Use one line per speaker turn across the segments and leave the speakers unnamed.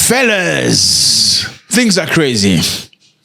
Fellas, things are crazy.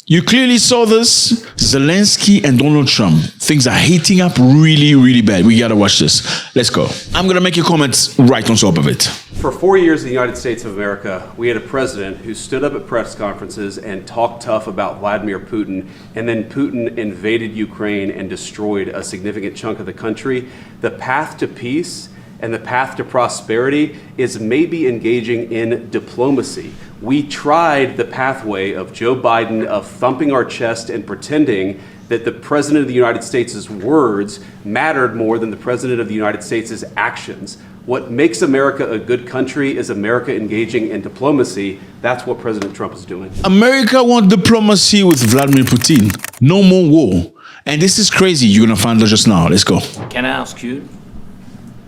You clearly saw this. Zelensky and Donald Trump. Things are heating up really, really bad. We gotta watch this. Let's go. I'm gonna make a comment right on top of it.
For 4 years in the United States of America, we had a president who stood up at press conferences and talked tough about Vladimir Putin, and then Putin invaded Ukraine and destroyed a significant chunk of the country. The path to peace and the path to prosperity is maybe engaging in diplomacy. We tried the pathway of Joe Biden of thumping our chest and pretending that the President of the United States' words mattered more than the President of the United States' actions. What makes America a good country is America engaging in diplomacy. That's what President Trump is doing.
America wants diplomacy with Vladimir Putin. No more war. And this is crazy. You're gonna find out just now. Let's go.
Can I ask you?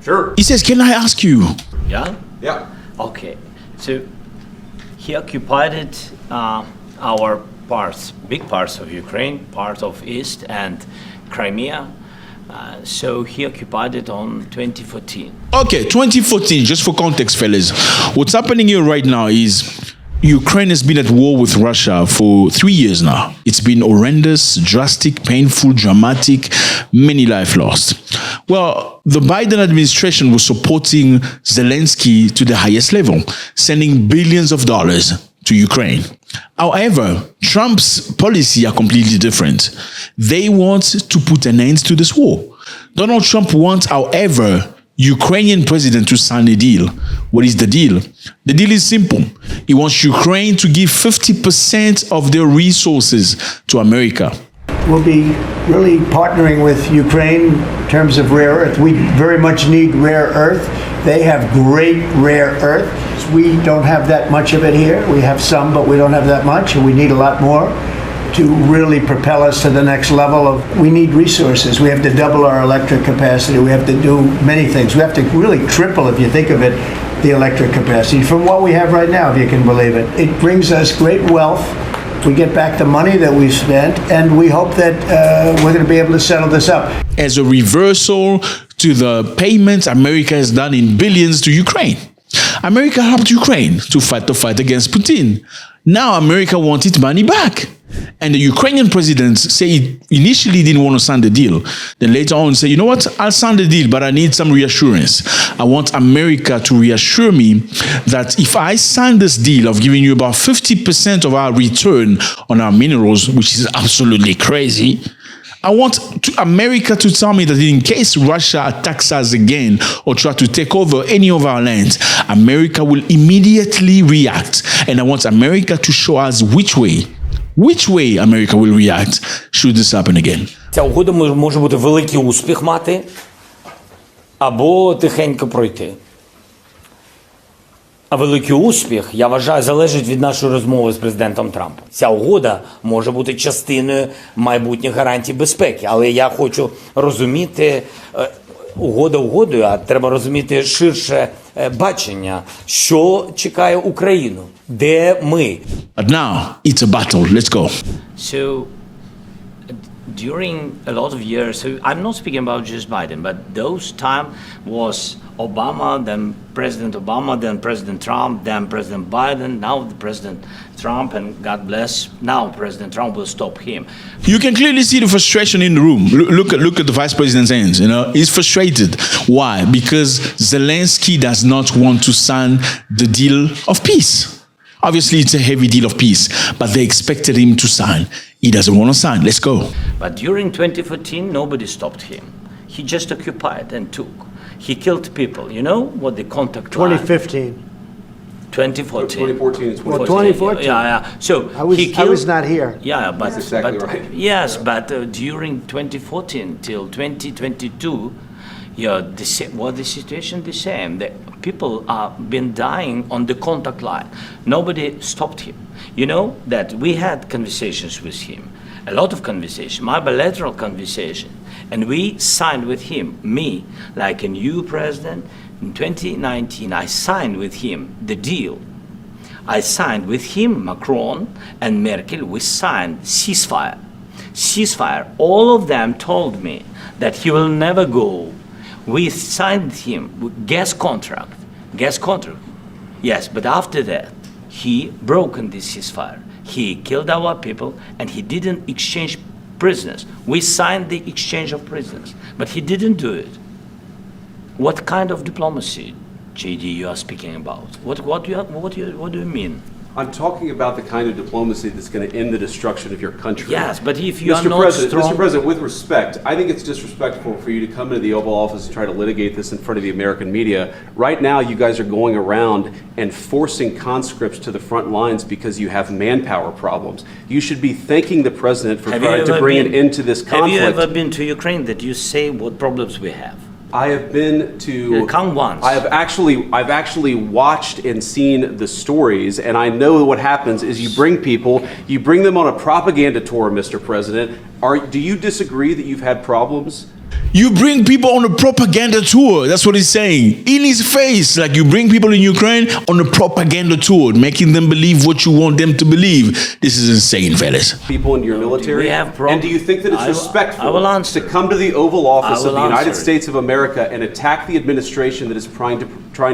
Sure.
He says, can I ask you?
Yeah?
Yeah.
Okay. So he occupied our parts, big parts of Ukraine, part of East and Crimea. So he occupied it on 2014.
Okay, 2014, just for context, fellas. What's happening here right now is Ukraine has been at war with Russia for 3 years now. It's been horrendous, drastic, painful, dramatic, many lives lost. Well, the Biden administration was supporting Zelensky to the highest level, sending billions of dollars to Ukraine. However, Trump's policy are completely different. They want to put an end to this war. Donald Trump wants, however, Ukrainian president to sign a deal. What is the deal? The deal is simple. He wants Ukraine to give 50% of their resources to America.
We'll be really partnering with Ukraine in terms of rare earth. We very much need rare earth. They have great rare earth. We don't have that much of it here. We have some, but we don't have that much, and we need a lot more to really propel us to the next level of, we need resources. We have to double our electric capacity. We have to do many things. We have to really triple, if you think of it, the electric capacity from what we have right now, if you can believe it. It brings us great wealth. We get back the money that we've spent, and we hope that we're going to be able to settle this up.
As a reversal to the payments America has done in billions to Ukraine. America helped Ukraine to fight the fight against Putin. Now America wants its money back. And the Ukrainian president say he initially didn't want to sign the deal. Then later on say, you know what, I'll sign the deal, but I need some reassurance. I want America to reassure me that if I sign this deal of giving you about 50% of our return on our minerals, which is absolutely crazy, I want America to tell me that in case Russia attacks us again or try to take over any of our lands, America will immediately react. And I want America to show us which way America will react should this happen again.
Ця угода може бути великий успіх мати або тихенько пройти. А великий успіх, я вважаю, залежить від нашої розмови з президентом Трампом. Ця угода може бути частиною майбутніх гарантій безпеки. Але я хочу розуміти, угода угодою, а треба розуміти ширше бачення, що чекає Україну, де ми.
But now, it's a battle. Let's go.
So during a lot of years, so I'm not speaking about just Biden, but those time was Obama, then President Trump, then President Biden, now the President Trump, and God bless, now President Trump will stop him.
You can clearly see the frustration in the room. Look at the vice president's hands. You know, he's frustrated. Why? Because Zelensky does not want to sign the deal of peace. Obviously, it's a heavy deal of peace, but they expected him to sign. He doesn't want to sign. Let's go.
But during 2014, nobody stopped him. He just occupied and took. He killed people. You know what the contact
2015.
2014.
2014 is
Well, 2014.
Yeah. So
I was not here.
Yeah, but
That's exactly
but,
right.
Yes, but during 2014 till 2022, the situation the same. The people are been dying on the contact line. Nobody stopped him. You know that we had conversations with him, a lot of conversation, my bilateral conversation, and we signed with him, me, like a new president. In 2019, I signed with him the deal. I signed with him, Macron and Merkel, we signed ceasefire. Ceasefire. All of them told me that he will never go. We signed him with gas contract. Yes, but after that, he broken this ceasefire. He killed our people, and he didn't exchange prisoners. We signed the exchange of prisoners, but he didn't do it. What kind of diplomacy, JD, you are speaking about? What do you mean?
I'm talking about the kind of diplomacy that's going to end the destruction of your country.
Yes, but if you are
Mr.
not
President,
strong...
Mr. President, with respect, I think it's disrespectful for you to come into the Oval Office and try to litigate this in front of the American media. Right now, you guys are going around and forcing conscripts to the front lines because you have manpower problems. You should be thanking the President for trying to bring an end to this conflict.
Have you ever been to Ukraine that you say what problems we have?
I have been to.
Come once.
I've actually watched and seen the stories, and I know what happens is you bring them on a propaganda tour, Mr. President. Do you disagree that you've had problems?
You bring people on a propaganda tour. That's what he's saying. In his face, like you bring people in Ukraine on a propaganda tour, making them believe what you want them to believe. This is insane, fellas.
People in your military?
We have
and do you think that it's respectful to come to the Oval Office of the United States of America and attack the administration that is trying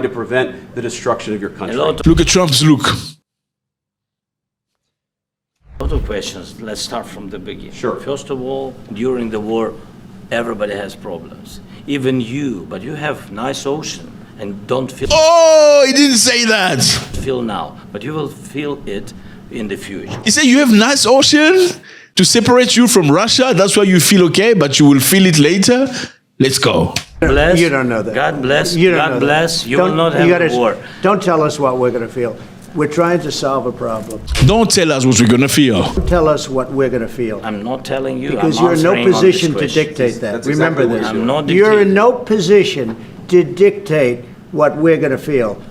to prevent the destruction of your country?
Look at Trump's look.
A lot of questions. Let's start from the beginning.
Sure.
First of all, during the war, everybody has problems. Even you, but you have nice ocean and don't feel...
Oh, he didn't say that.
...feel now, but you will feel it in the future.
He said you have nice ocean to separate you from Russia. That's why you feel okay, but you will feel it later. Let's go.
Bless.
You don't know that.
God bless.
You don't
God
know
bless.
that.
You will not have a war.
Don't tell us what we're going to feel. We're trying to solve a problem.
Don't tell us what we're going to feel.
Don't tell us what we're going to feel.
I'm not telling you.
Because
I'm
you're in no
answering on this
position to
question.
dictate that.
That's
Remember
exactly what
this.
you're
I'm not
You're in
dictating.
no position to dictate what we're going to feel.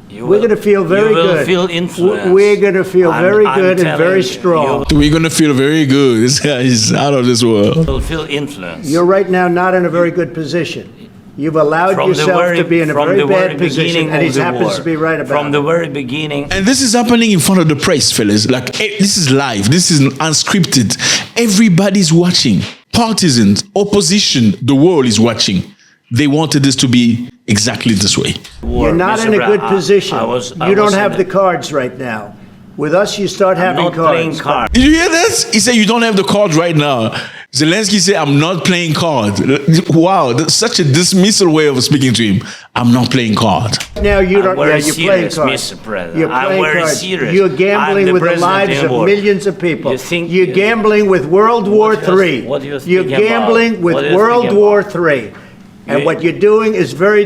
You
We're
will-
going to feel very
you will
good.
feel influenced.
We're going to feel very
I'm
good and
telling
very
you,
strong.
We're going to feel very good. This guy is out of this world.
You will feel influence.
You're right now not in a very good position. You've allowed
From the
yourself
very-
to be in a
from
very
the very
bad position,
beginning
and he
of the
happens
war.
to be right about
From
it.
the very beginning.
And this is happening in front of the press, fellas. Like, this is live. This is unscripted. Everybody's watching. Partisans, opposition, the world is watching. They wanted this to be exactly this way.
You're not
Mr.
in a
Brown,
good position.
I
You
was
don't have
in
the cards right now. With us, you start
I'm
having
not
cards.
playing cards.
Did you hear this? He said you don't have the cards right now. Zelensky said, I'm not playing cards. Wow, that's such a dismissal way of speaking to him. I'm not playing cards.
Now you don't.
I'm very
You're playing
serious,
cards.
Mr. President.
You're
I'm
playing
very
cards.
serious.
You're
I'm
gambling
the
with the
president
lives
in
of
war.
millions of people.
You think-
You're gambling with World War
What do you-
III.
what do you
You're
think about?
gambling with
What do you
World
think
War
about?
III. And
You-
what you're doing is very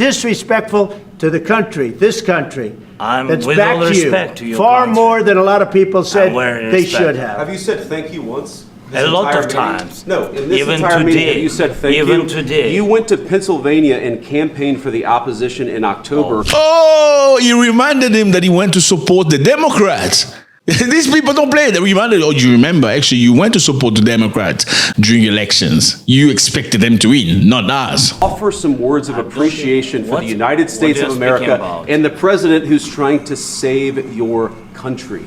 disrespectful to the country, this country.
I'm-
That's
with
back
all
to
respect to
you.
your
Far
country.
more than a lot of people said
very
they
respect.
should have.
Have you said thank you once?
A
This
lot
entire
of
meeting?
times.
No, in this
Even
entire meeting,
today.
have you said thank you?
Even today.
You went to Pennsylvania and campaigned for the opposition in October.
Oh, he reminded him that he went to support the Democrats. These people don't play. They reminded, oh, you remember, actually, you went to support the Democrats during elections. You expected them to win, not us.
Offer some words of appreciation for
What?
the United States
What
of
are you speaking
America
about?
and the president who's trying to save your country.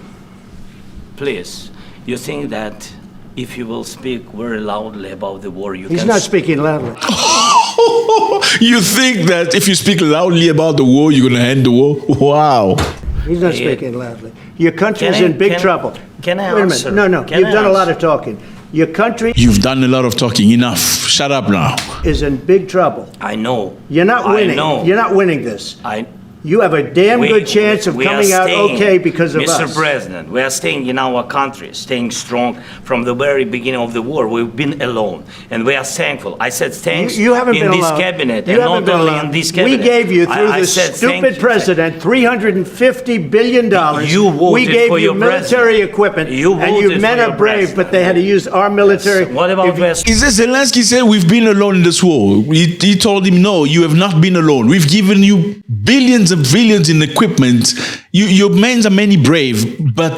Please, you think that if you will speak very loudly about the war, you
He's
can...
not speaking loudly.
You think that if you speak loudly about the war, you're going to end the war? Wow.
He's not
Yeah.
speaking loudly. Your country
Can
is
I-
in big
can-
trouble.
can I
Wait a
answer?
minute. No.
Can
You've
I
done a lot
answer?
of talking. Your country
You've done a lot of talking. Enough. Shut up now.
is in big trouble.
I know.
You're not winning.
I know.
You're not winning this. You have a damn
We-
good chance of
we are
coming out
staying,
okay because of
Mr.
us.
President, we are staying in our country, staying strong from the very beginning of the war. We've been alone, and we are thankful. I said thanks
You haven't
in
been
this
alone.
cabinet,
You
and
haven't
not
been
only
alone.
in this cabinet.
We gave you, through
I
this
said thank
stupid
you.
president, $350 billion.
You voted
We gave
for
you
your
military
president.
equipment.
You
and you
voted
men
for
are
your
brave,
president.
but they had to use our military.
What about
If you-
West?
He said, Zelensky said, we've been alone in this war. He told him, no, you have not been alone. We've given you billions and billions in equipment. Your men are many brave, but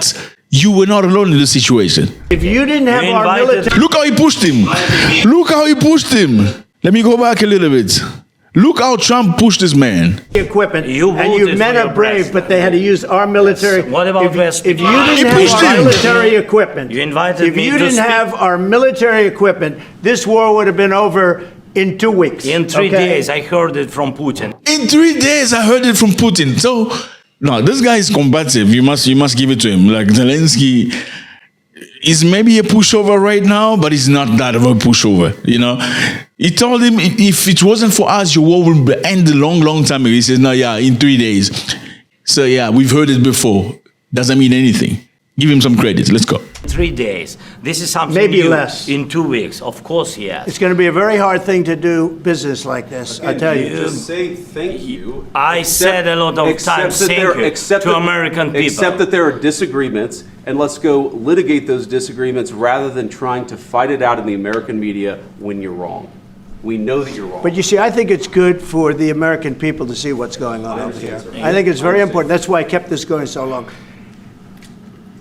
you were not alone in this situation.
If you didn't have
You
our
invited-
military.
Look how he pushed him. Look how he pushed him. Let me go back a little bit. Look how Trump pushed this man.
Equipment,
You
and you
voted
men
for
are
your
brave,
president.
but they had to use our military.
What about
if,
West?
if you
He
didn't
pushed
have our
him.
military equipment,
You invited
if
me
you
to
didn't
speak.
have our military equipment, this war would have been over in 2 weeks.
In 3
okay?
days, I heard it from Putin.
In 3 days, I heard it from Putin. So No, this guy is combative. You must give it to him. Like Zelensky is maybe a pushover right now, but he's not that of a pushover. You know, he told him if it wasn't for us, your war would end a long time ago. He says, no, yeah, in 3 days. So yeah, we've heard it before. Doesn't mean anything. Give him some credit. Let's go.
3 days. This is something
Maybe
new.
less.
In 2 weeks. Of course, yes.
It's going to be a very hard thing to do business like this, I tell you.
Just say thank you.
I said a lot of times thank you to American people.
Except that there are disagreements, and let's go litigate those disagreements rather than trying to fight it out in the American media when you're wrong. We know that you're wrong.
But you see, I think it's good for the American people to see what's going on over here. I think it's very important. That's why I kept this going so long.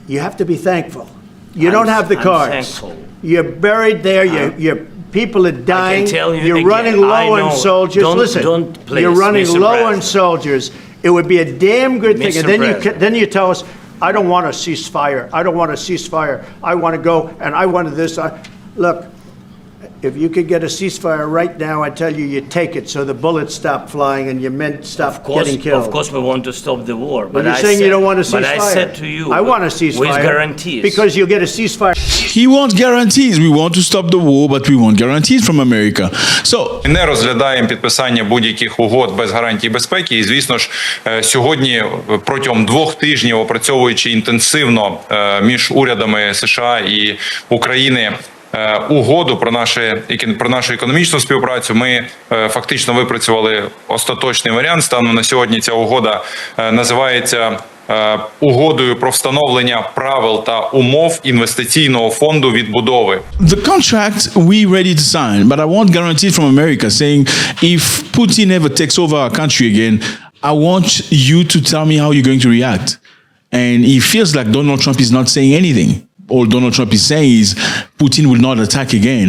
You have to be thankful. You don't have the cards.
Thankful.
You're buried there. Your people are dying.
tell you
You're
again,
running low
I
on
know.
soldiers. Listen,
Don't
you're running
Mr.
low on
President.
soldiers. It would be a damn good thing.
Mr.
And then
President.
then you tell us, I don't want a ceasefire. I don't want a ceasefire. I want to go and I wanted this. Look, if you could get a ceasefire right now, I tell you, you take it so the bullets stop flying and your men stop getting killed.
Of course, we want to stop the war.
But you're saying you don't want a ceasefire.
But I said to you,
I want a ceasefire.
with guarantees.
Because you'll get a ceasefire.
He wants guarantees. We want to stop the war, but we want guarantees from America. So
Не розглядаємо підписання будь-яких угод без гарантій безпеки. І, звісно ж, сьогодні протягом 2 тижнів, опрацьовуючи інтенсивно між урядами США і України угоду про нашу економічну співпрацю, ми фактично випрацювали остаточний варіант. Станом на сьогодні ця угода називається угодою про встановлення правил та умов інвестиційного фонду відбудови.
the contract we ready to sign, but I want guarantees from America saying if Putin ever takes over our country again, I want you to tell me how you're going to react. And it feels like Donald Trump is not saying anything. All Donald Trump is saying is Putin will not attack again.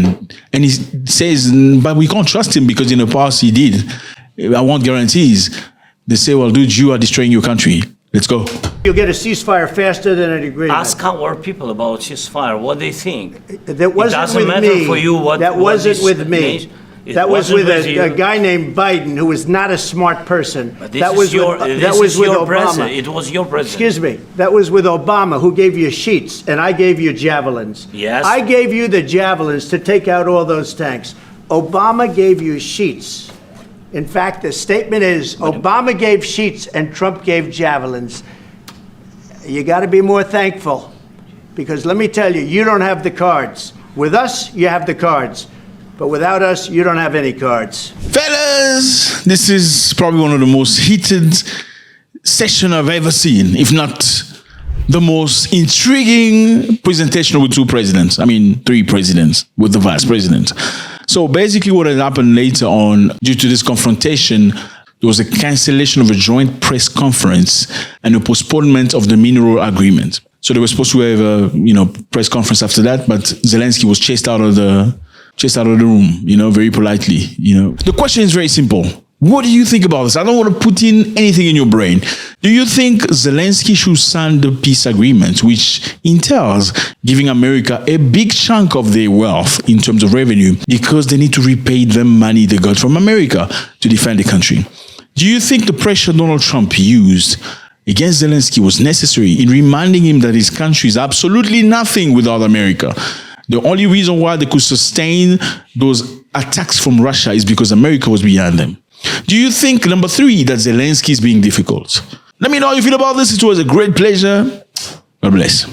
And he says, but we can't trust him because in the past he did. I want guarantees. They say, well, dude, you are destroying your country. Let's go.
You'll get a ceasefire faster than an agreement.
Ask our people about ceasefire, what they think.
That wasn't
doesn't
with
matter
me.
for you
that
what
wasn't
this
with me.
nation- It
That was
wasn't
with
with you.
a guy named Biden, who was not a smart person.
But this
That
is
was
your,
with,
this
that was
is
with
your
Obama.
president. It was your president.
Excuse me. That was with Obama, who gave you sheets, and I gave you javelins.
Yes.
I gave you the javelins to take out all those tanks. Obama gave you sheets. In fact, the statement is Obama gave sheets and Trump gave javelins. You got to be more thankful, because let me tell you, you don't have the cards. With us, you have the cards. But without us, you don't have any cards.
Fellas, this is probably one of the most heated session I've ever seen, if not the most intriguing presentation with 2 presidents. I mean, 3 presidents with the vice president. So basically what had happened later on, due to this confrontation, there was a cancellation of a joint press conference and a postponement of the mineral agreement. So they were supposed to have a press conference after that, but Zelensky was chased out of the room, very politely. The question is very simple. What do you think about this? I don't want to put in anything in your brain. Do you think Zelensky should sign the peace agreement, which entails giving America a big chunk of their wealth in terms of revenue because they need to repay the money they got from America to defend the country? Do you think the pressure Donald Trump used against Zelensky was necessary in reminding him that his country is absolutely nothing without America? The only reason why they could sustain those attacks from Russia is because America was behind them. Do you think, number 3, that Zelensky is being difficult? Let me know how you feel about this. It was a great pleasure. God bless.